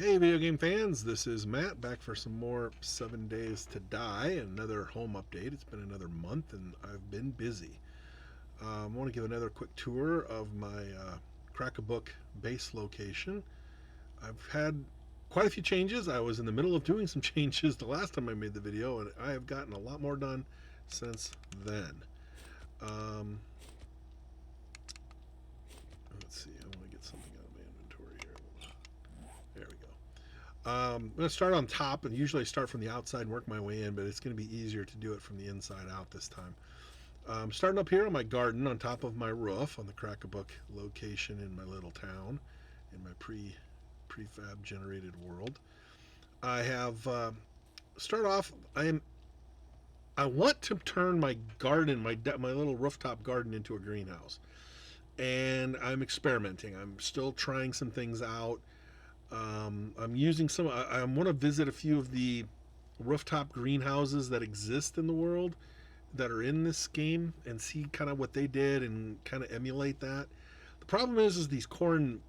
Hey, video game fans, this is Matt back for some more 7 Days to Die, another home update. It's been another month and I've been busy. I want to give another quick tour of my Crack-a-Book base location. I've had quite a few changes. I was in the middle of doing some changes the last time I made the video, and I have gotten a lot more done since then. Um, let's see, I want to get something out of my inventory here. There we go. I'm going to start on top, and usually I start from the outside and work my way in, but it's going to be easier to do it from the inside out this time. Starting up here on my garden on top of my roof on the Crack-a-Book location in my little town, in my prefab generated world. I have start off. I want to turn my garden, my little rooftop garden, into a greenhouse, and I'm experimenting. I'm still trying some things out. I'm using some. I want to visit a few of the rooftop greenhouses that exist in the world that are in this game and see kind of what they did and kind of emulate that. The problem is these corn.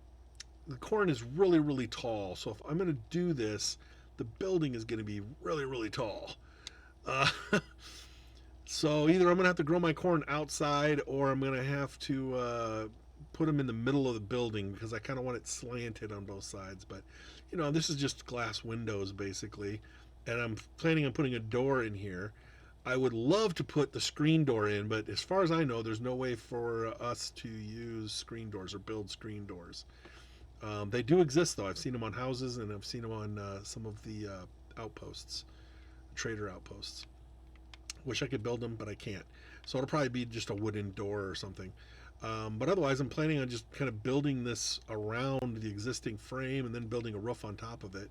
The corn is really really tall. So if I'm going to do this, the building is going to be really really tall. Uh, so either I'm going to have to grow my corn outside, or I'm going to have to put them in the middle of the building because I kind of want it slanted on both sides. But this is just glass windows basically, and I'm planning on putting a door in here. I would love to put the screen door in, but as far as I know, there's no way for us to use screen doors or build screen doors. They do exist though. I've seen them on houses and I've seen them on some of the outposts, trader outposts. Wish I could build them, but I can't. So it'll probably be just a wooden door or something. But otherwise, I'm planning on just kind of building this around the existing frame and then building a roof on top of it.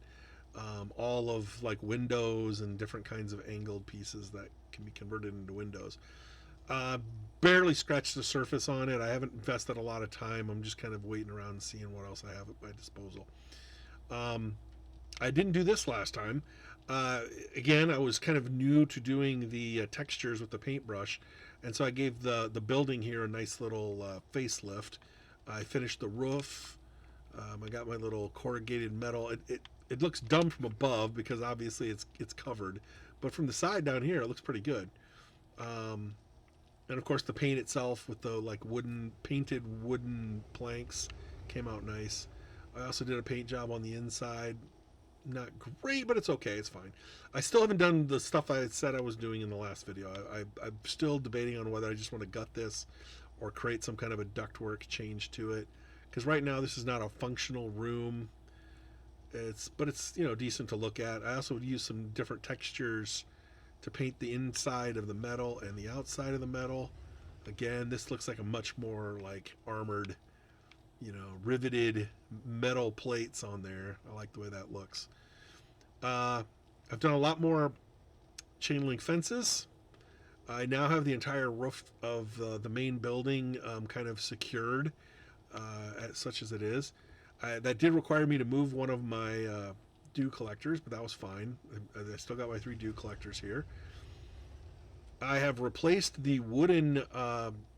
All of like windows and different kinds of angled pieces that can be converted into windows. Uh, Barely scratched the surface on it. I haven't invested a lot of time. I'm just kind of waiting around and seeing what else I have at my disposal. Um, I didn't do this last time. Again, I was kind of new to doing the textures with the paintbrush, and so I gave the building here a nice little facelift. I finished the roof. I got my little corrugated metal. It looks dumb from above because obviously it's covered, but from the side down here it looks pretty good. Um, and of course the paint itself with the like painted wooden planks came out nice. I also did a paint job on the inside. Not great, but it's okay. It's fine. I still haven't done the stuff I said I was doing in the last video. I'm still debating on whether I just want to gut this or create some kind of a ductwork change to it. Because right now this is not a functional room. It's decent to look at. I also would use some different textures to paint the inside of the metal and the outside of the metal. Again, this looks like a much more like armored, riveted metal plates on there. I like the way that looks. Uh, I've done a lot more chain link fences. I now have the entire roof of the main building kind of secured, such as it is. That did require me to move one of my dew collectors, but that was fine. I still got my 3 dew collectors here. I have replaced the wooden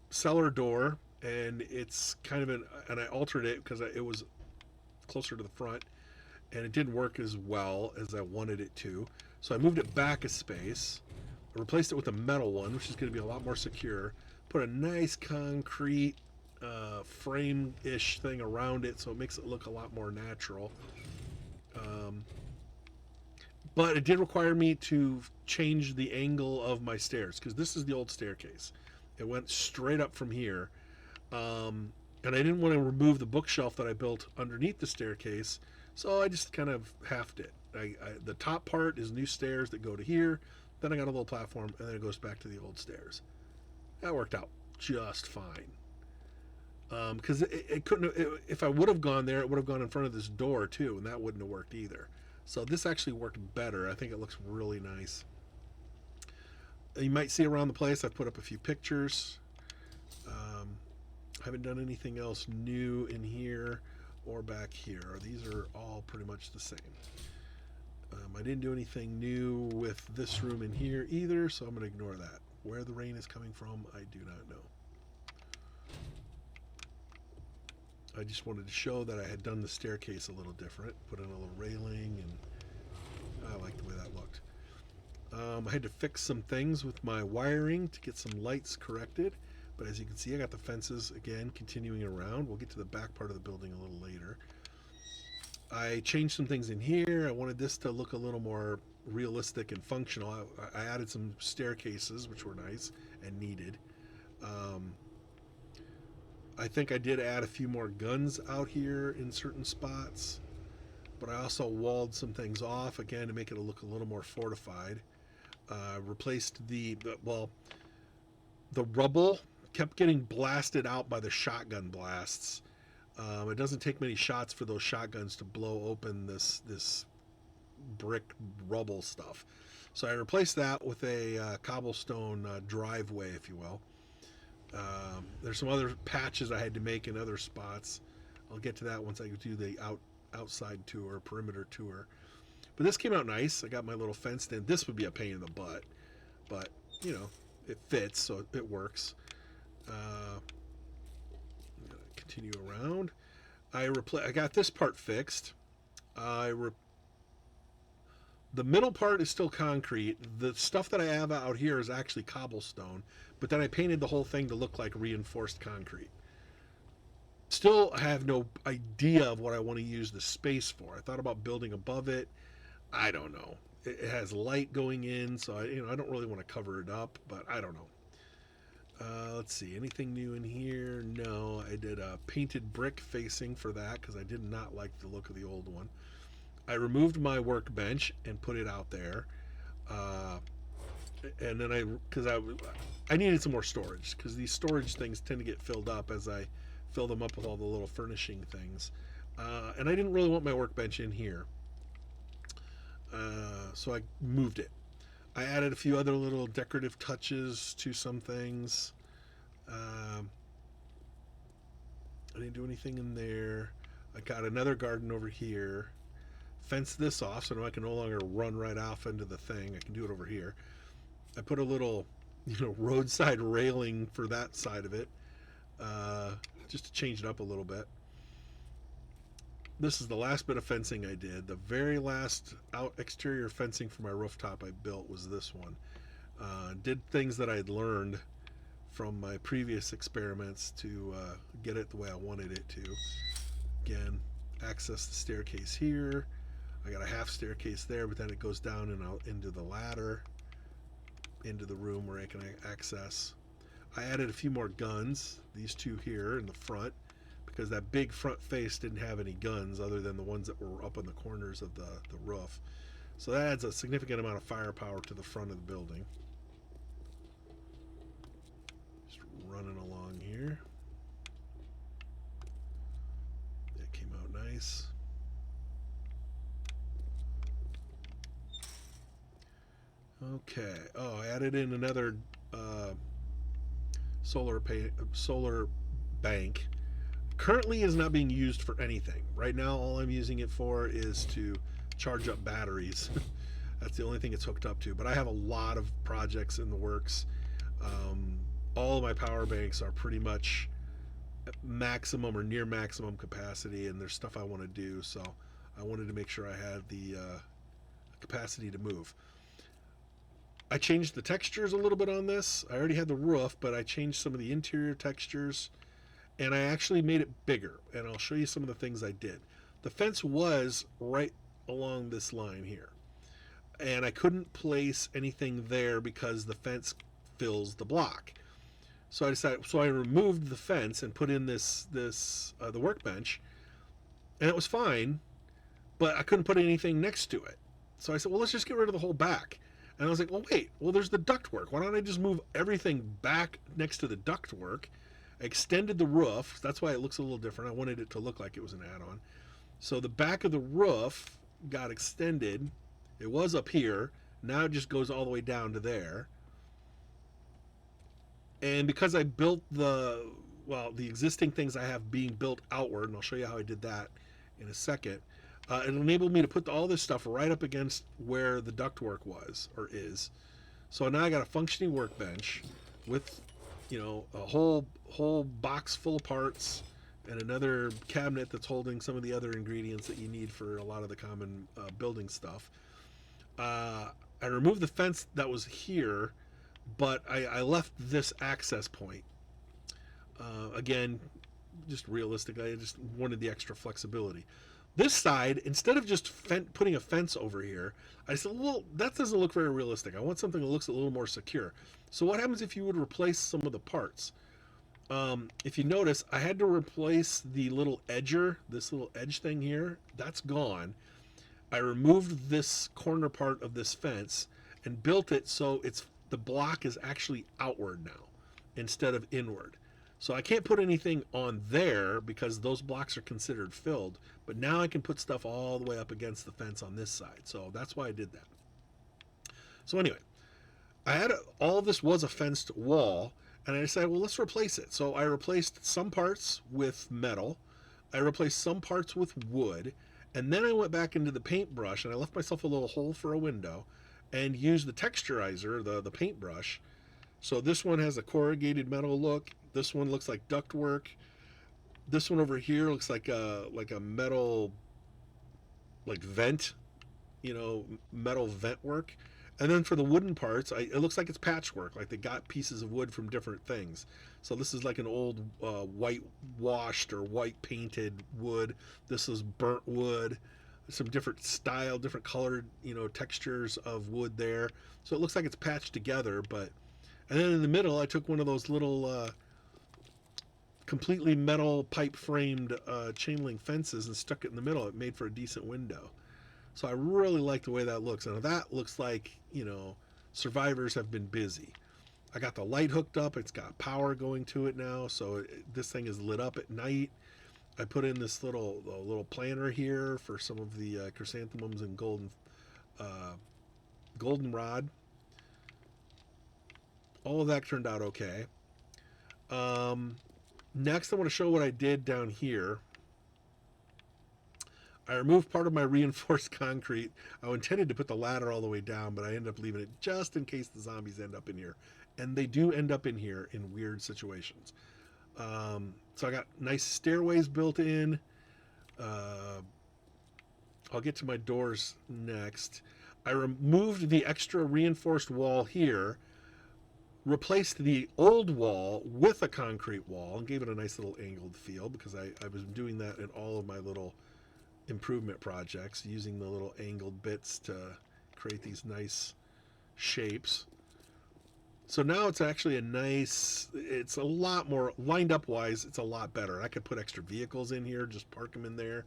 cellar door, and it's kind of and I altered it because it was closer to the front, and it didn't work as well as I wanted it to. So I moved it back a space. I replaced it with a metal one, which is going to be a lot more secure. Put a nice concrete frame-ish thing around it, so it makes it look a lot more natural. Um, but it did require me to change the angle of my stairs because this is the old staircase. It went straight up from here, and I didn't want to remove the bookshelf that I built underneath the staircase, so I just kind of halved it. The top part is new stairs that go to here. Then I got a little platform, and then it goes back to the old stairs. That worked out just fine. Because it couldn't. If I would have gone there, it would have gone in front of this door too, and that wouldn't have worked either. So this actually worked better. I think it looks really nice. You might see around the place I've put up a few pictures. I haven't done anything else new in here or back here. These are all pretty much the same. I didn't do anything new with this room in here either, so I'm going to ignore that. Where the rain is coming from, I do not know. I just wanted to show that I had done the staircase a little different, put in a little railing, and I like the way that looked. I had to fix some things with my wiring to get some lights corrected, but as you can see, I got the fences again continuing around. We'll get to the back part of the building a little later. I changed some things in here. I wanted this to look a little more realistic and functional. I added some staircases, which were nice and needed. Um, I think I did add a few more guns out here in certain spots, but I also walled some things off again to make it look a little more fortified. Replaced well, the rubble kept getting blasted out by the shotgun blasts. It doesn't take many shots for those shotguns to blow open this brick rubble stuff. So I replaced that with a cobblestone driveway, if you will. There's some other patches I had to make in other spots. I'll get to that once I do the outside tour, perimeter tour. But this came out nice. I got my little fenced in. This would be a pain in the butt, but you know, it fits, so it works. I'm gonna continue around. I got this part fixed. The middle part is still concrete. The stuff that I have out here is actually cobblestone, but then I painted the whole thing to look like reinforced concrete. Still have no idea of what I want to use the space for. I thought about building above it. I don't know. It has light going in, so I don't really want to cover it up, but I don't know. Let's see, anything new in here? No, I did a painted brick facing for that because I did not like the look of the old one. I removed my workbench and put it out there, and then because I needed some more storage because these storage things tend to get filled up as I fill them up with all the little furnishing things, and I didn't really want my workbench in here, so I moved it. I added a few other little decorative touches to some things. I didn't do anything in there. I got another garden over here. Fenced this off so now I can no longer run right off into the thing. I can do it over here. I put a little, roadside railing for that side of it, just to change it up a little bit. This is the last bit of fencing I did. The very last exterior fencing for my rooftop I built was this one. Did things that I'd learned from my previous experiments to get it the way I wanted it to. Again, access the staircase here. I got a half staircase there, but then it goes down and out into the ladder, into the room where I can access. I added a few more guns, these two here in the front, because that big front face didn't have any guns other than the ones that were up on the corners of the roof. So that adds a significant amount of firepower to the front of the building. Just running along here. That came out nice. Okay. Oh, I added in another solar bank. Currently is not being used for anything. Right now, all I'm using it for is to charge up batteries. That's the only thing it's hooked up to. But I have a lot of projects in the works. All of my power banks are pretty much maximum or near maximum capacity, and there's stuff I want to do. So I wanted to make sure I had the capacity to move. I changed the textures a little bit on this. I already had the roof, but I changed some of the interior textures, and I actually made it bigger, and I'll show you some of the things I did. The fence was right along this line here, and I couldn't place anything there because the fence fills the block. So I removed the fence and put in the workbench, and it was fine, but I couldn't put anything next to it. So I said, well, let's just get rid of the whole back. And I was like, well, wait, there's the ductwork. Why don't I just move everything back next to the ductwork? I extended the roof. That's why it looks a little different. I wanted it to look like it was an add-on. So the back of the roof got extended. It was up here. Now it just goes all the way down to there. And because I built the existing things I have being built outward, and I'll show you how I did that in a second, it enabled me to put all this stuff right up against where the ductwork was or is. So now I got a functioning workbench with, a whole box full of parts and another cabinet that's holding some of the other ingredients that you need for a lot of the common building stuff. I removed the fence that was here, but I left this access point. Again, just realistically, I just wanted the extra flexibility. This side, instead of just putting a fence over here, I said, well, that doesn't look very realistic. I want something that looks a little more secure. So what happens if you would replace some of the parts? If you notice, I had to replace the little edger, this little edge thing here. That's gone. I removed this corner part of this fence and built it so the block is actually outward now instead of inward. So I can't put anything on there because those blocks are considered filled, but now I can put stuff all the way up against the fence on this side. So that's why I did that. So anyway, all of this was a fenced wall, and I decided, well, let's replace it. So I replaced some parts with metal, I replaced some parts with wood, and then I went back into the paintbrush and I left myself a little hole for a window and used the texturizer, the paintbrush. So this one has a corrugated metal look. This one looks like ductwork. This one over here looks like a metal, like vent, metal vent work. And then for the wooden parts, it looks like it's patchwork, like they got pieces of wood from different things. So this is like an old white washed or white painted wood. This is burnt wood, some different style, different colored, textures of wood there. So it looks like it's patched together, and then in the middle, I took one of those little completely metal pipe framed chain link fences and stuck it in the middle. It made for a decent window. So I really like the way that looks. And that looks like, survivors have been busy. I got the light hooked up. It's got power going to it now. So this thing is lit up at night. I put in this little planter here for some of the chrysanthemums and goldenrod. All of that turned out okay. Next, I want to show what I did down here. I removed part of my reinforced concrete. I intended to put the ladder all the way down, but I ended up leaving it just in case the zombies end up in here. And they do end up in here in weird situations. So I got nice stairways built in. I'll get to my doors next. I removed the extra reinforced wall here, replaced the old wall with a concrete wall, and gave it a nice little angled feel because I was doing that in all of my little improvement projects, using the little angled bits to create these nice shapes. So now it's actually it's a lot more lined up wise. It's a lot better. I could put extra vehicles in here, just park them in there.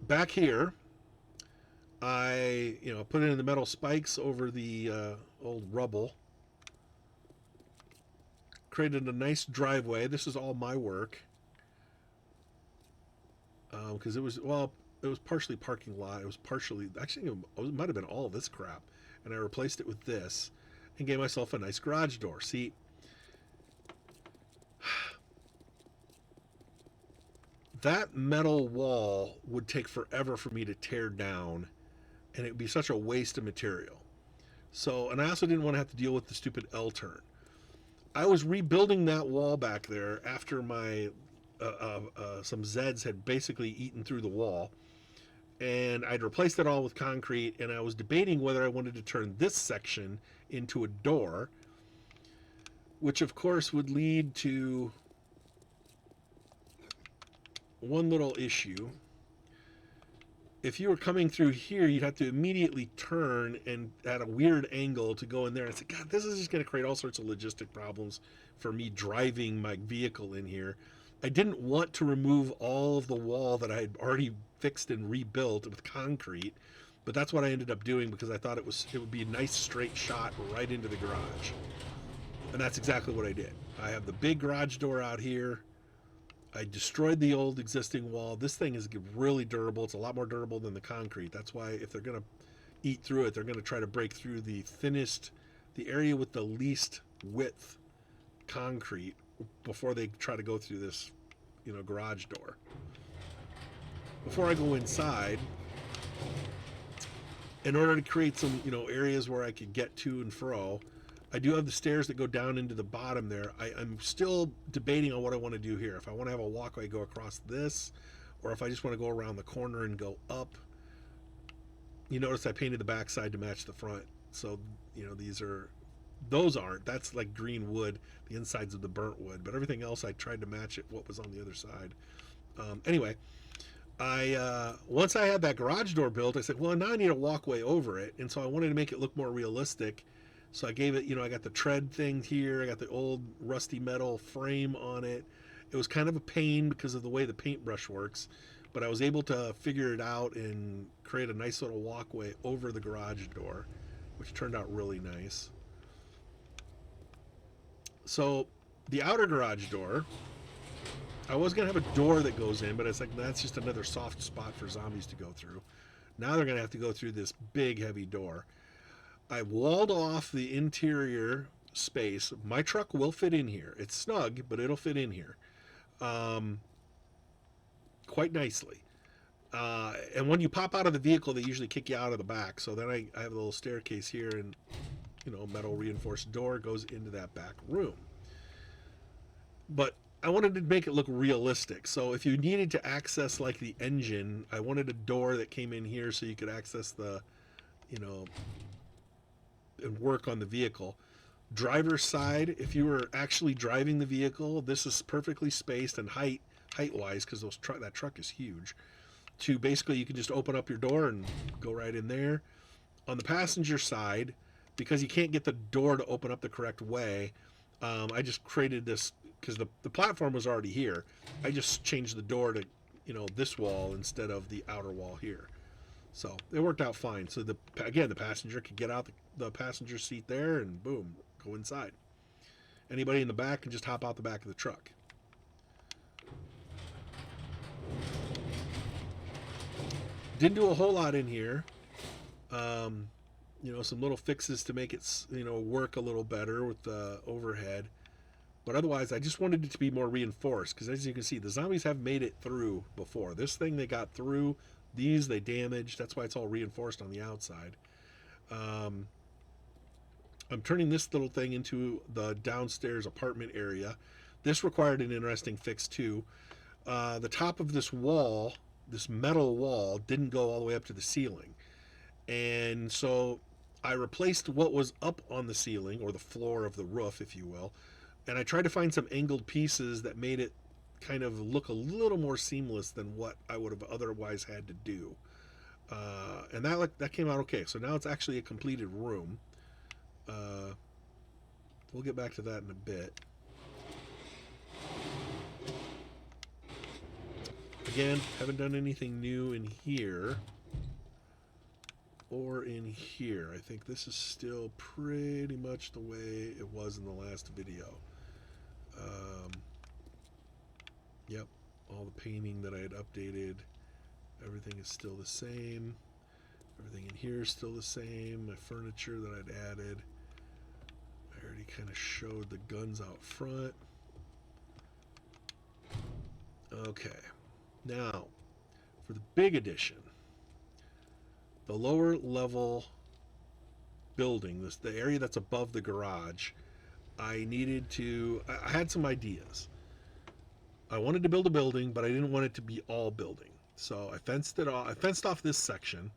Back here, I put in the metal spikes over the old rubble. Created a nice driveway. This is all my work. Because it was partially parking lot. It was partially, actually, it might have been all this crap. And I replaced it with this and gave myself a nice garage door. See, that metal wall would take forever for me to tear down, and it would be such a waste of material. So, and I also didn't want to have to deal with the stupid L-turn. I was rebuilding that wall back there after my some Zeds had basically eaten through the wall, and I'd replaced it all with concrete, and I was debating whether I wanted to turn this section into a door, which of course would lead to one little issue. If you were coming through here, you'd have to immediately turn and at a weird angle to go in there. And I said, God, this is just going to create all sorts of logistic problems for me driving my vehicle in here. I didn't want to remove all of the wall that I had already fixed and rebuilt with concrete, but that's what I ended up doing because I thought it would be a nice straight shot right into the garage. And that's exactly what I did. I have the big garage door out here. I destroyed the old existing wall. This thing is really durable. It's a lot more durable than the concrete. That's why if they're going to eat through it, they're going to try to break through the area with the least width concrete before they try to go through this, garage door. Before I go inside, in order to create some, areas where I could get to and fro, I do have the stairs that go down into the bottom there. I'm still debating on what I want to do here. If I want to have a walkway go across this, or if I just want to go around the corner and go up. You notice I painted the backside to match the front. So, those aren't. That's like green wood, the insides of the burnt wood. But everything else, I tried to match it, what was on the other side. Anyway, once I had that garage door built, I said, well, now I need a walkway over it. And so I wanted to make it look more realistic. So I gave it, I got the tread thing here. I got the old rusty metal frame on it. It was kind of a pain because of the way the paintbrush works, but I was able to figure it out and create a nice little walkway over the garage door, which turned out really nice. So the outer garage door, I was going to have a door that goes in, but it's like, that's just another soft spot for zombies to go through. Now they're going to have to go through this big, heavy door. I walled off the interior space. My truck will fit in here. It's snug, but it'll fit in here quite nicely. And when you pop out of the vehicle, they usually kick you out of the back. So then I have a little staircase here, and metal reinforced door goes into that back room. But I wanted to make it look realistic. So if you needed to access like the engine, I wanted a door that came in here so you could access the, and work on the vehicle. Driver's side, if you were actually driving the vehicle, this is perfectly spaced and height wise, because that truck is huge. To basically, you can just open up your door and go right in there. On the passenger side, because you can't get the door to open up the correct way, I just created this because the platform was already here. I just changed the door to this wall instead of the outer wall here. So it worked out fine. So the passenger could get out the passenger seat there and boom, go inside. Anybody in the back can just hop out the back of the truck. Didn't do a whole lot in here. Some little fixes to make it, work a little better with the overhead. But otherwise, I just wanted it to be more reinforced because, as you can see, the zombies have made it through before. This thing they got through. These they damaged. That's why it's all reinforced on the outside. I'm turning this little thing into the downstairs apartment area. This required an interesting fix too. The top of this wall, this metal wall, didn't go all the way up to the ceiling. And so I replaced what was up on the ceiling, or the floor of the roof, if you will. And I tried to find some angled pieces that made it kind of look a little more seamless than what I would have otherwise had to do. And that came out okay. So now it's actually a completed room. We'll get back to that in a bit. Again, haven't done anything new in here or in here. I think this is still pretty much the way it was in the last video. Yep, all the painting that I had updated, everything is still the same. Everything in here is still the same. My furniture that I'd added, I already kind of showed the guns out front. Okay, now for the big addition, the lower level building, the area that's above the garage, I had some ideas. I wanted to build a building, but I didn't want it to be all building. So I fenced it off. I fenced off this section.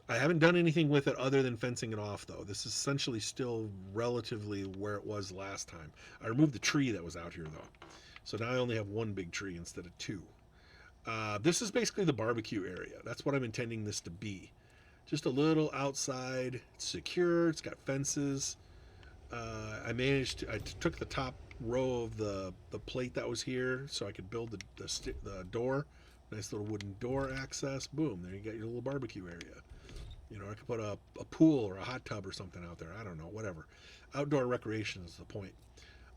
I haven't done anything with it other than fencing it off, though. This is essentially still relatively where it was last time. I removed the tree that was out here, though. So now I only have one big tree instead of two. This is basically the barbecue area. That's what I'm intending this to be. Just a little outside. It's secure. It's got fences. I took the top row of the plate that was here so I could build the door. Nice little wooden door access. Boom, there you got your little barbecue area. I could put a pool or a hot tub or something out there. I don't know, whatever. Outdoor recreation is the point.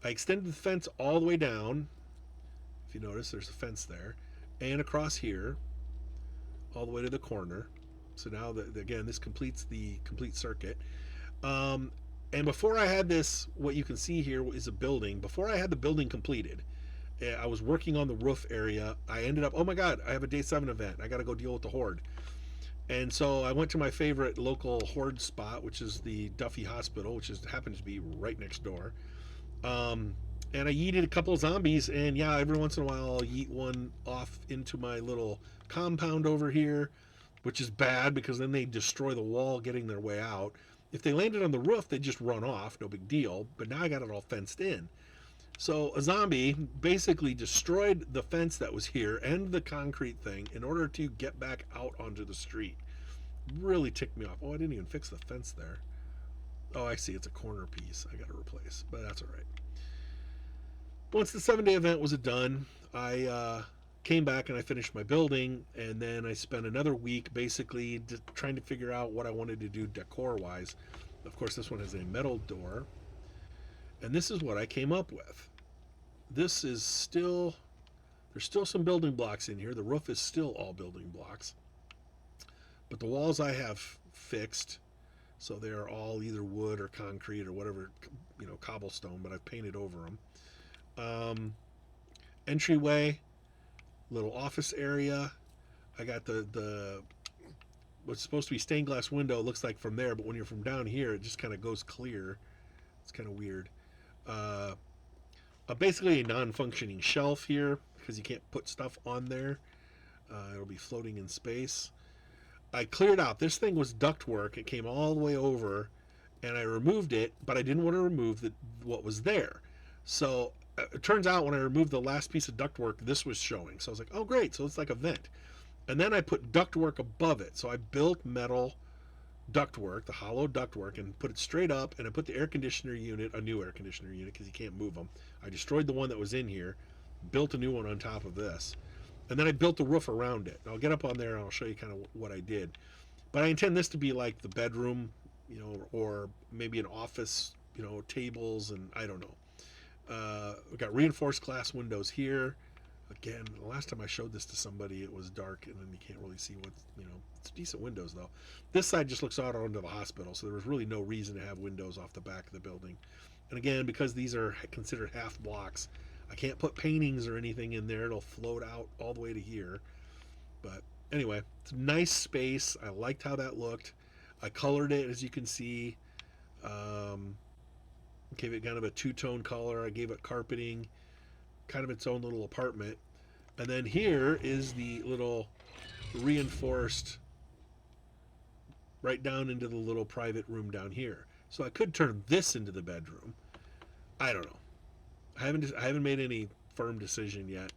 I extended the fence all the way down. If you notice, there's a fence there. And across here, all the way to the corner. So now, again, this completes the complete circuit. And before I had this, what you can see here is a building. Before I had the building completed, I was working on the roof area. I ended up, oh my God, I have a day 7 event. I got to go deal with the horde. And so I went to my favorite local horde spot, which is the Duffy Hospital, which happens to be right next door. Um, and I yeeted a couple of zombies, and yeah, every once in a while I'll yeet one off into my little compound over here, which is bad because then they destroy the wall getting their way out. If they landed on the roof, they'd just run off, no big deal. But now I got it all fenced in. So a zombie basically destroyed the fence that was here and the concrete thing in order to get back out onto the street. Really ticked me off. Oh, I didn't even fix the fence there. Oh, I see. It's a corner piece I got to replace, but that's all right. Once the 7-day event was done, I came back and I finished my building, and then I spent another week basically trying to figure out what I wanted to do decor wise. Of course, this one has a metal door, and this is what I came up with. This is still, there's still some building blocks in here. The roof is still all building blocks, but the walls I have fixed, so they're all either wood or concrete or whatever, cobblestone, but I've painted over them. Entryway, little office area. I got the what's supposed to be stained glass window. It looks like from there, but when you're from down here, it just kind of goes clear. It's kind of weird. Basically a non-functioning shelf here because you can't put stuff on there. It'll be floating in space. I cleared out. This thing was ductwork. It came all the way over, and I removed it, but I didn't want to remove what was there. So it turns out when I removed the last piece of ductwork, this was showing. So I was like, oh, great. So it's like a vent. And then I put ductwork above it. So I built metal ductwork, the hollow ductwork, and put it straight up. And I put the air conditioner unit, a new air conditioner unit, because you can't move them. I destroyed the one that was in here, built a new one on top of this. And then I built the roof around it. I'll get up on there and I'll show you kind of what I did. But I intend this to be like the bedroom, or maybe an office, tables, and I don't know. We got reinforced glass windows here. Again, the last time I showed this to somebody, it was dark, and then you can't really see it's decent windows, though. This side just looks out onto the hospital, so there was really no reason to have windows off the back of the building. And again, because these are considered half blocks, I can't put paintings or anything in there. It'll float out all the way to here. But anyway, it's a nice space. I liked how that looked. I colored it, as you can see. Gave it kind of a two-tone color. I gave it carpeting, kind of its own little apartment. And then here is the little reinforced right down into the little private room down here. So I could turn this into the bedroom. I don't know. I haven't made any firm decision yet.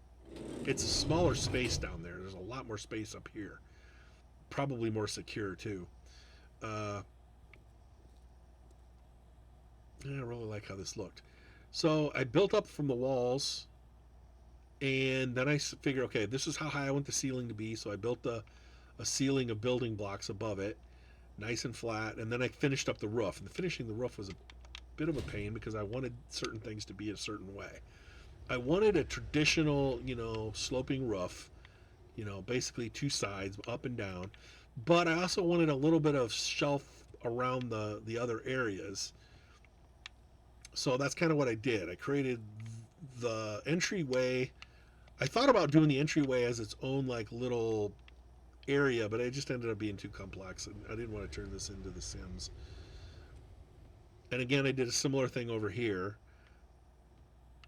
It's a smaller space down there. There's a lot more space up here. Probably more secure too. I really like how this looked. So I built up from the walls, and then I figured, okay, this is how high I want the ceiling to be. So I built a ceiling of building blocks above it, nice and flat, and then I finished up the roof. And finishing the roof was a bit of a pain because I wanted certain things to be a certain way. I wanted a traditional, sloping roof, basically two sides, up and down. But I also wanted a little bit of shelf around the other areas. So that's kind of what I did. I created the entryway. I thought about doing the entryway as its own like little area, but it just ended up being too complex, and I didn't want to turn this into The Sims. And again, I did a similar thing over here.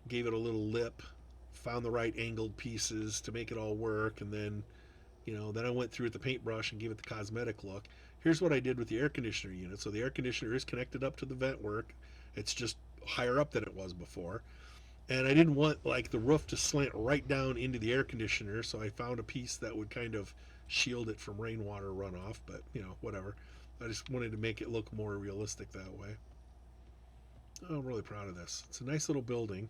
Gave it a little lip, found the right angled pieces to make it all work, and then, then I went through with the paintbrush and gave it the cosmetic look. Here's what I did with the air conditioner unit. So the air conditioner is connected up to the vent work. It's just higher up than it was before. And I didn't want like the roof to slant right down into the air conditioner, so I found a piece that would kind of shield it from rainwater runoff, but whatever. I just wanted to make it look more realistic that way. Oh, I'm really proud of this. It's a nice little building.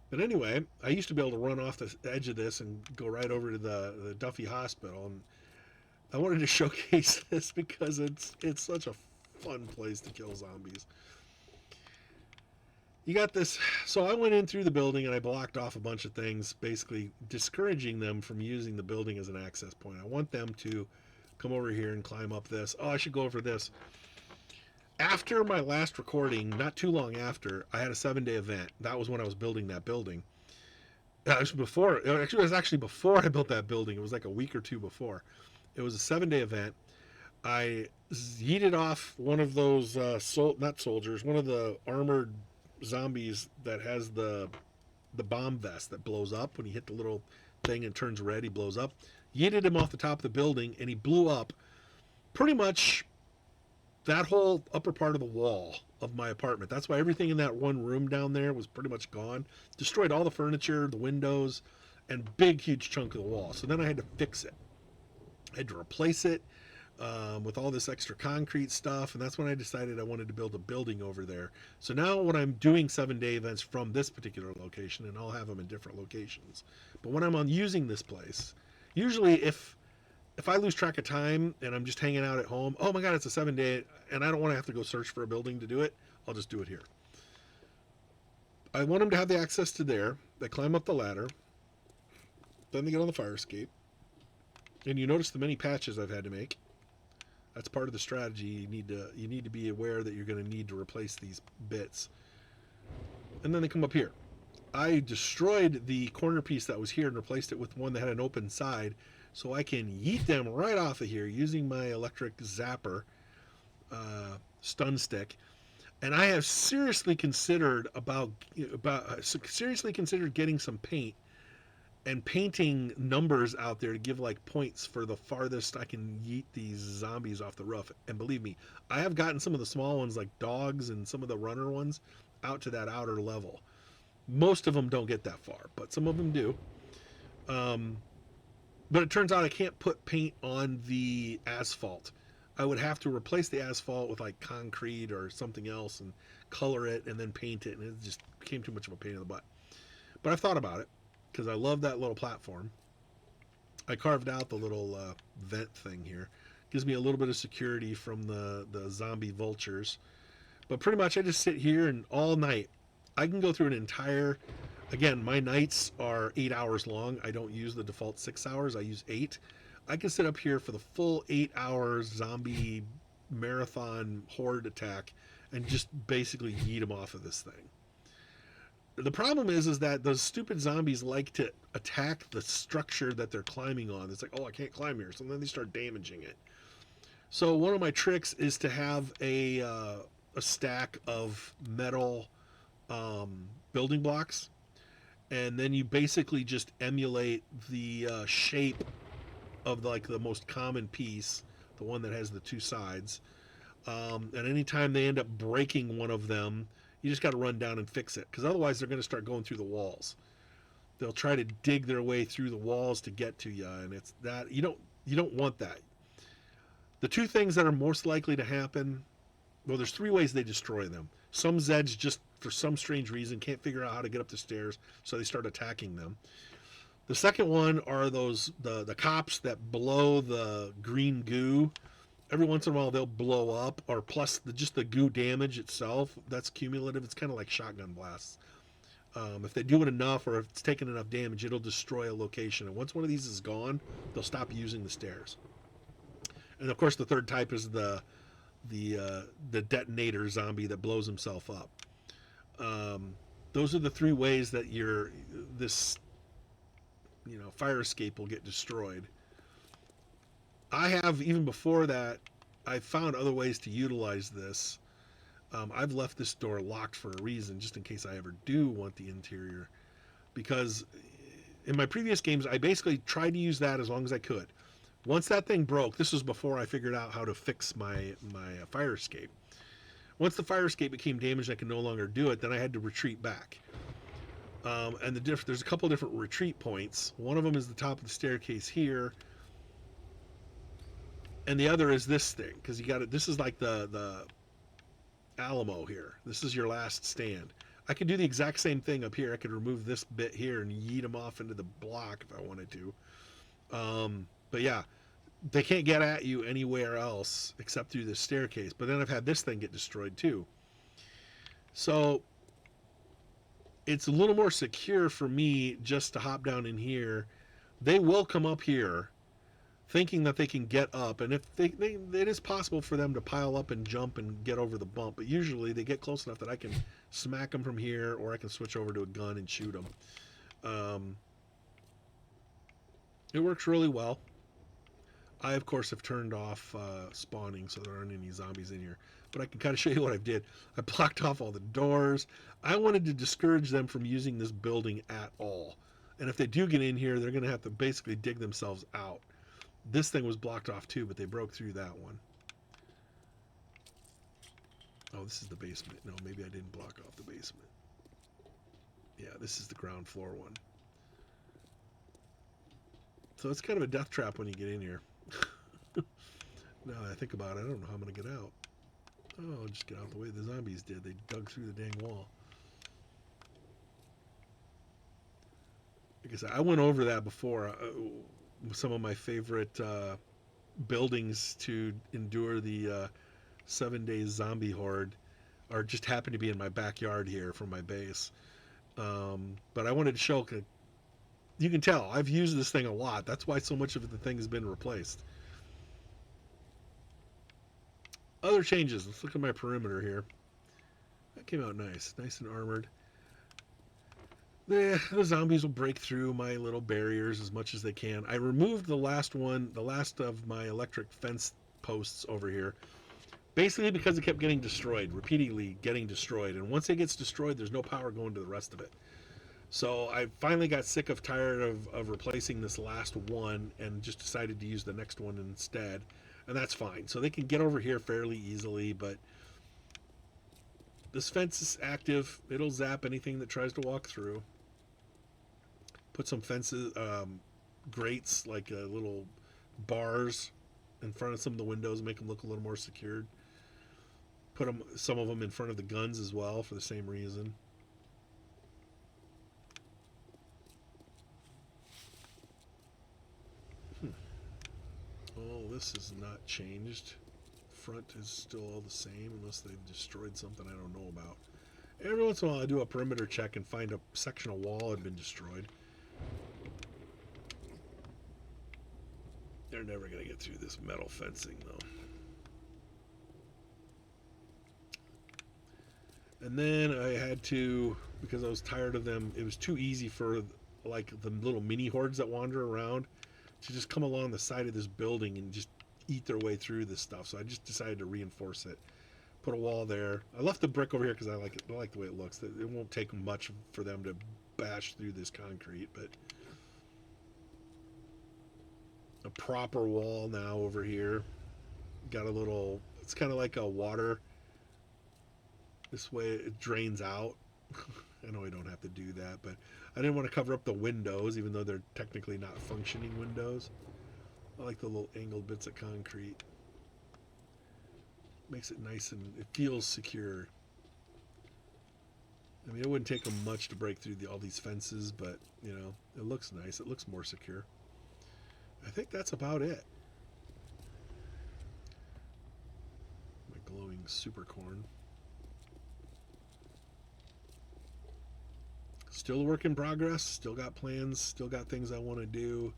But anyway, I used to be able to run off the edge of this and go right over to the Duffy Hospital, and I wanted to showcase this because it's such a fun place to kill zombies. You got this. So I went in through the building and I blocked off a bunch of things, basically discouraging them from using the building as an access point. I want them to come over here and climb up this. Oh, I should go over this. After my last recording, not too long after, I had a 7-day event. That was when I was building that building. it was before. It was actually before I built that building. It was like a week or two before. It was a 7-day event. I yeeted off one of those not soldiers, one of the armored zombies that has the bomb vest that blows up when you hit the little thing and turns red. He blows up. Yeeted him off the top of the building, and he blew up pretty much that whole upper part of the wall of my apartment. That's why everything in that one room down there was pretty much gone. Destroyed all the furniture, the windows, and big, huge chunk of the wall. So then I had to fix it. I had to replace it with all this extra concrete stuff, and that's when I decided I wanted to build a building over there. So now when I'm doing 7-day events from this particular location, and I'll have them in different locations, but when I'm on using this place, usually if I lose track of time and I'm just hanging out at home, oh my god, it's a 7-day, and I don't want to have to go search for a building to do it, I'll just do it here. I want them to have the access to there. They climb up the ladder, then they get on the fire escape, and you notice the many patches I've had to make. That's part of the strategy. You need to be aware that you're going to need to replace these bits. And then they come up here. I destroyed the corner piece that was here and replaced it with one that had an open side, so I can yeet them right off of here using my electric zapper stun stick. And I have seriously considered seriously considered getting some paint and painting numbers out there to give like points for the farthest I can yeet these zombies off the roof. And believe me, I have gotten some of the small ones like dogs and some of the runner ones out to that outer level. Most of them don't get that far, but some of them do. But it turns out I can't put paint on the asphalt. I would have to replace the asphalt with like concrete or something else and color it and then paint it, and it just became too much of a pain in the butt. But I've thought about it because I love that little platform. I carved out the little vent thing here. Gives me a little bit of security from the zombie vultures. But pretty much I just sit here and all night. I can go through an entire... Again, my nights are 8 hours long. I don't use the default 6 hours. I use 8. I can sit up here for the full 8 hours zombie marathon horde attack and just basically yeet them off of this thing. The problem is that those stupid zombies like to attack the structure that they're climbing on. It's like, oh, I can't climb here. So then they start damaging it. So one of my tricks is to have a stack of metal building blocks. And then you basically just emulate the shape of like the most common piece, the one that has the two sides. And anytime they end up breaking one of them, you just got to run down and fix it, because otherwise they're going to start going through the walls. They'll try to dig their way through the walls to get to you, and it's that you don't want that. The two things that are most likely to happen, well, there's 3 ways they destroy them. Some Zeds just for some strange reason can't figure out how to get up the stairs, so they start attacking them. The second one are the cops that blow the green goo. Every once in a while they'll blow up, or plus just the goo damage itself, that's cumulative. It's kind of like shotgun blasts. If they do it enough, or if it's taken enough damage, it'll destroy a location. And once one of these is gone, they'll stop using the stairs. And of course the third type is the detonator zombie that blows himself up. Those are the 3 ways that this fire escape will get destroyed. I have, even before that, I found other ways to utilize this. I've left this door locked for a reason, just in case I ever do want the interior. Because in my previous games, I basically tried to use that as long as I could. Once that thing broke, this was before I figured out how to fix my fire escape. Once the fire escape became damaged, I could no longer do it, then I had to retreat back. And there's a couple different retreat points. One of them is the top of the staircase here. And the other is this thing, because you got it. This is like the Alamo here. This is your last stand. I could do the exact same thing up here. I could remove this bit here and yeet them off into the block if I wanted to. But yeah, they can't get at you anywhere else except through this staircase. But then I've had this thing get destroyed too. So it's a little more secure for me just to hop down in here. They will come up here thinking that they can get up, and if it is possible for them to pile up and jump and get over the bump, but usually they get close enough that I can smack them from here, or I can switch over to a gun and shoot them. Um, it works really well. I, of course, have turned off spawning so there aren't any zombies in here. But I can kind of show you what I did. I blocked off all the doors. I wanted to discourage them from using this building at all. And if they do get in here, they're going to have to basically dig themselves out. This thing was blocked off too, but they broke through that one. Oh, this is the basement. No, maybe I didn't block off the basement. Yeah, this is the ground floor one. So it's kind of a death trap when you get in here. Now that I think about it, I don't know how I'm going to get out. Oh, I'll just get out the way the zombies did. They dug through the dang wall. Like I said, I went over that before. Some of my favorite buildings to endure the 7 days zombie horde are just happen to be in my backyard here from my base. But I wanted to show, you can tell, I've used this thing a lot. That's why so much of the thing has been replaced. Other changes. Let's look at my perimeter here. That came out nice. Nice and armored. The zombies will break through my little barriers as much as they can. I removed the last one, the last of my electric fence posts over here, basically because it kept getting destroyed, repeatedly getting destroyed. And once it gets destroyed, there's no power going to the rest of it. So I finally got tired of replacing this last one and just decided to use the next one instead. And that's fine. So they can get over here fairly easily, but this fence is active. It'll zap anything that tries to walk through. Put some fences, grates, like little bars in front of some of the windows, make them look a little more secured. Put some of them in front of the guns as well for the same reason. Oh, this is not changed. Front is still all the same unless they've destroyed something I don't know about. Every once in a while I do a perimeter check and find a section of wall had been destroyed. They're never going to get through this metal fencing though. And then I had to, because I was tired of them, it was too easy for like the little mini hordes that wander around to just come along the side of this building and just eat their way through this stuff. So I just decided to reinforce it. Put a wall there. I left the brick over here because I like it. I like the way it looks. It won't take much for them to bash through this concrete, but a proper wall now over here. Got a little, it's kind of like a water. This way it drains out. I know I don't have to do that, but I didn't want to cover up the windows, even though they're technically not functioning windows. I like the little angled bits of concrete. Makes it nice and it feels secure. I mean, it wouldn't take them much to break through all these fences, but, you know, it looks nice. It looks more secure. I think that's about it. My glowing super corn. Still a work in progress. Still got plans. Still got things I want to do.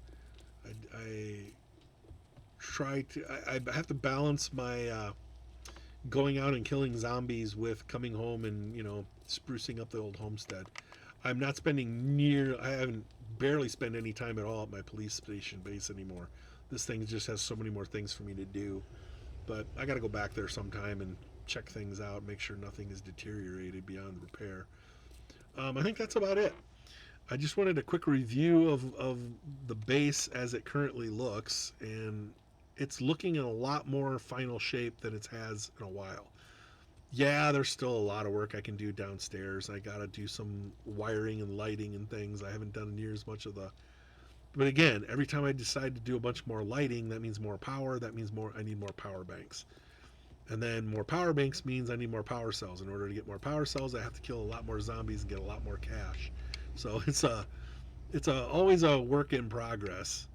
I try to. I have to balance my going out and killing zombies with coming home and, you know, sprucing up the old homestead. I'm not spending I haven't barely spent any time at all at my police station base anymore. This thing just has so many more things for me to do. But I got to go back there sometime and check things out, make sure nothing is deteriorated beyond repair. I think that's about it. I just wanted a quick review of the base as it currently looks, and it's looking in a lot more final shape than it has in a while. Yeah, there's still a lot of work I can do downstairs. I gotta do some wiring and lighting and things. I haven't done near as much of the... But again, every time I decide to do a bunch more lighting, that means more power. That means I need more power banks. And then more power banks means I need more power cells. In order to get more power cells, I have to kill a lot more zombies and get a lot more cash. So it's always a work in progress.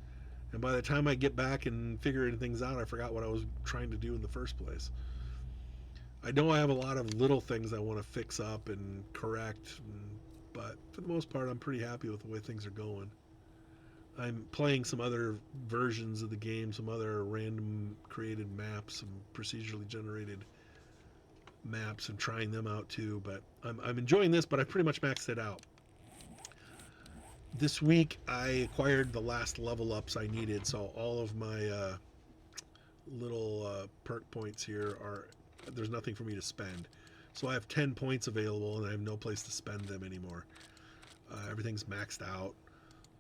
And by the time I get back and figure things out, I forgot what I was trying to do in the first place. I know I have a lot of little things I want to fix up and correct, but for the most part, I'm pretty happy with the way things are going. I'm playing some other versions of the game, some other random created maps, some procedurally generated maps, and trying them out too, but I'm enjoying this, but I pretty much maxed it out. This week I acquired the last level ups I needed, so all of my little perk points here are, there's nothing for me to spend. So I have 10 points available and I have no place to spend them anymore. Everything's maxed out.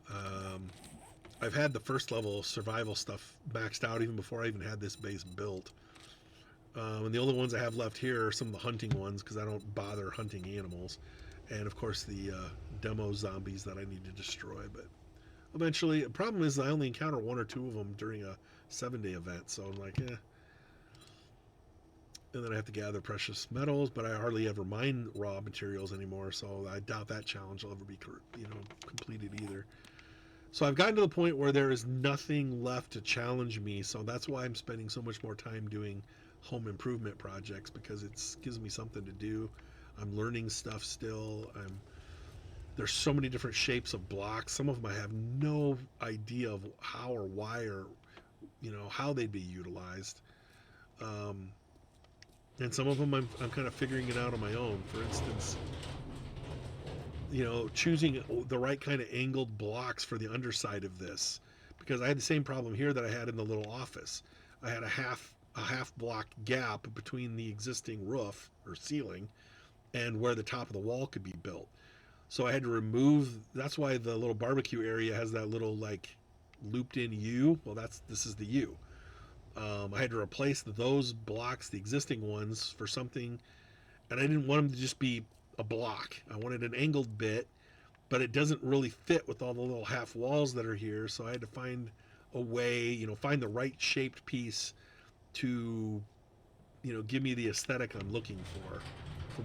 Um, I've had the first level survival stuff maxed out even before I even had this base built. And the only ones I have left here are some of the hunting ones because I don't bother hunting animals. And of course, the demo zombies that I need to destroy. But eventually, the problem is I only encounter one or two of them during a 7-day event. So I'm like, eh. And then I have to gather precious metals, but I hardly ever mine raw materials anymore. So I doubt that challenge will ever be, completed either. So I've gotten to the point where there is nothing left to challenge me. So that's why I'm spending so much more time doing home improvement projects because it gives me something to do. I'm learning stuff still. There's so many different shapes of blocks. Some of them I have no idea of how or why or how they'd be utilized. Um, and some of them I'm kind of figuring it out on my own. For instance, choosing the right kind of angled blocks for the underside of this, because I had the same problem here that I had in the little office. I had a half block gap between the existing roof or ceiling and where the top of the wall could be built. So I had to remove. That's why the little barbecue area has that little like looped in U. Well, this is the U. I had to replace those blocks, the existing ones, for something, and I didn't want them to just be a block. I wanted an angled bit, but it doesn't really fit with all the little half walls that are here. So I had to find a way, find the right shaped piece to, give me the aesthetic I'm looking for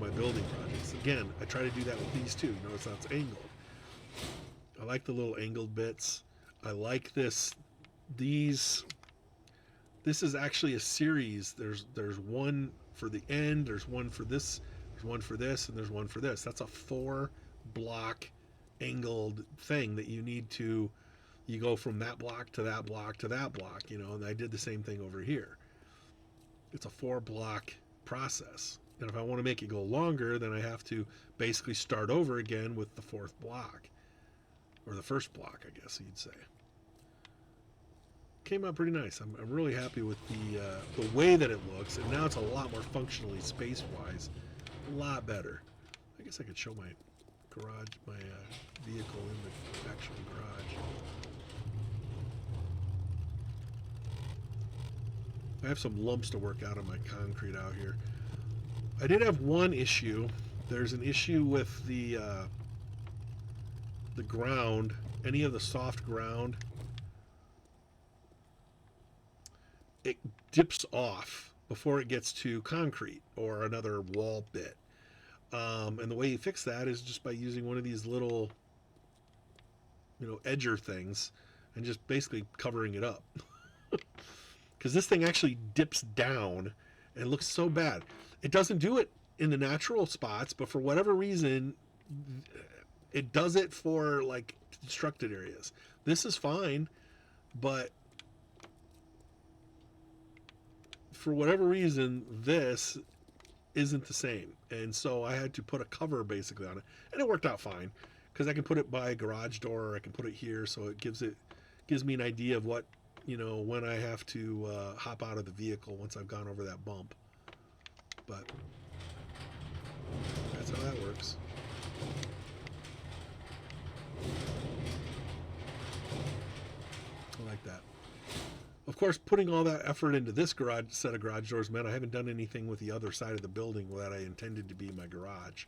my building projects. Again, I try to do that with these too. Notice how it's angled. I like the little angled bits. I like this. This is actually a series. There's one for the end. There's one for this. There's one for this, and there's one for this. That's a 4-block angled thing that you need to. You go from that block to that block to that block. And I did the same thing over here. It's a 4-block process. And if I want to make it go longer, then I have to basically start over again with the 4th block. Or the first block, I guess you'd say. Came out pretty nice. I'm really happy with the way that it looks. And now it's a lot more functionally, space-wise. A lot better. I guess I could show my garage, my vehicle in the actual garage. I have some lumps to work out on my concrete out here. I did have one issue. There's an issue with the ground, any of the soft ground. It dips off before it gets to concrete or another wall bit. And the way you fix that is just by using one of these little, edger things and just basically covering it up. Because this thing actually dips down and looks so bad. It doesn't do it in the natural spots, but for whatever reason, it does it for like constructed areas. This is fine, but for whatever reason, this isn't the same. And so I had to put a cover basically on it, and it worked out fine because I can put it by a garage door, or I can put it here, so it gives me an idea of what, when I have to hop out of the vehicle once I've gone over that bump. But that's how that works. I like that. Of course, putting all that effort into this set of garage doors meant I haven't done anything with the other side of the building that I intended to be my garage.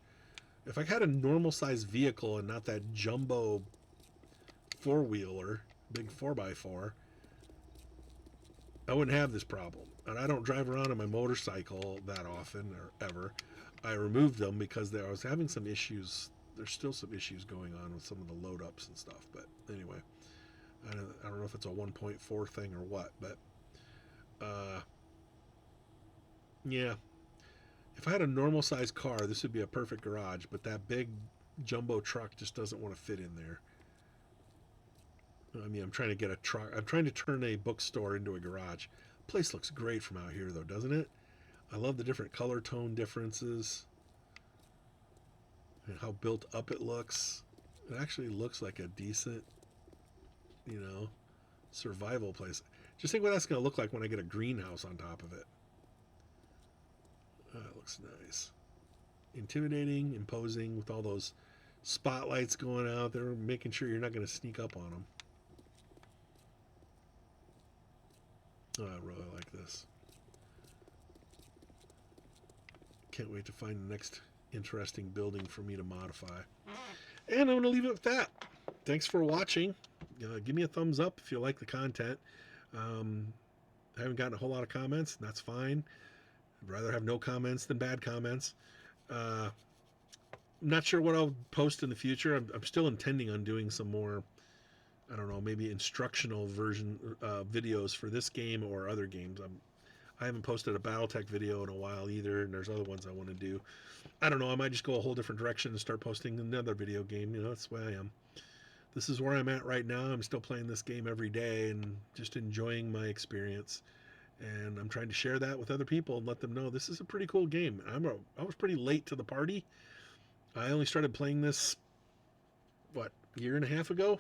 If I had a normal sized vehicle and not that jumbo 4-wheeler, big 4x4, I wouldn't have this problem. And I don't drive around on my motorcycle that often or ever. I removed them because I was having some issues. There's still some issues going on with some of the load ups and stuff. But anyway, I don't know if it's a 1.4 thing or what. But yeah, if I had a normal sized car, this would be a perfect garage. But that big jumbo truck just doesn't want to fit in there. I mean, I'm trying to get a truck. I'm trying to turn a bookstore into a garage. Place looks great from out here, though, doesn't it? I love the different color tone differences and how built up it looks. It actually looks like a decent, you know, survival place. Just think what that's going to look like when I get a greenhouse on top of it. It looks nice. Intimidating, imposing, with all those spotlights going out there, making sure you're not going to sneak up on them. Oh, I really like this. Can't wait to find the next interesting building for me to modify. And I'm going to leave it with that. Thanks for watching. Give me a thumbs up if you like the content. I haven't gotten a whole lot of comments. That's fine. I'd rather have no comments than bad comments. I'm not sure what I'll post in the future. I'm still intending on doing some more, I don't know, maybe instructional version videos for this game or other games. I haven't posted a BattleTech video in a while either, and there's other ones I want to do. I don't know. I might just go a whole different direction and start posting another video game. You know, that's the way I am. This is where I'm at right now. I'm still playing this game every day and just enjoying my experience. And I'm trying to share that with other people and let them know this is a pretty cool game. I was pretty late to the party. I only started playing this, what, a year and a half ago?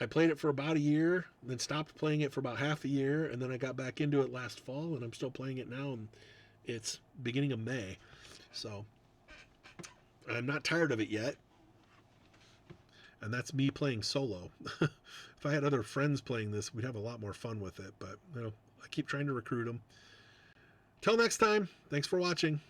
I played it for about a year, then stopped playing it for about half a year, and then I got back into it last fall, and I'm still playing it now, and it's beginning of May. So I'm not tired of it yet. And that's me playing solo. If I had other friends playing this, we'd have a lot more fun with it. But, you know, I keep trying to recruit them. Till next time, thanks for watching.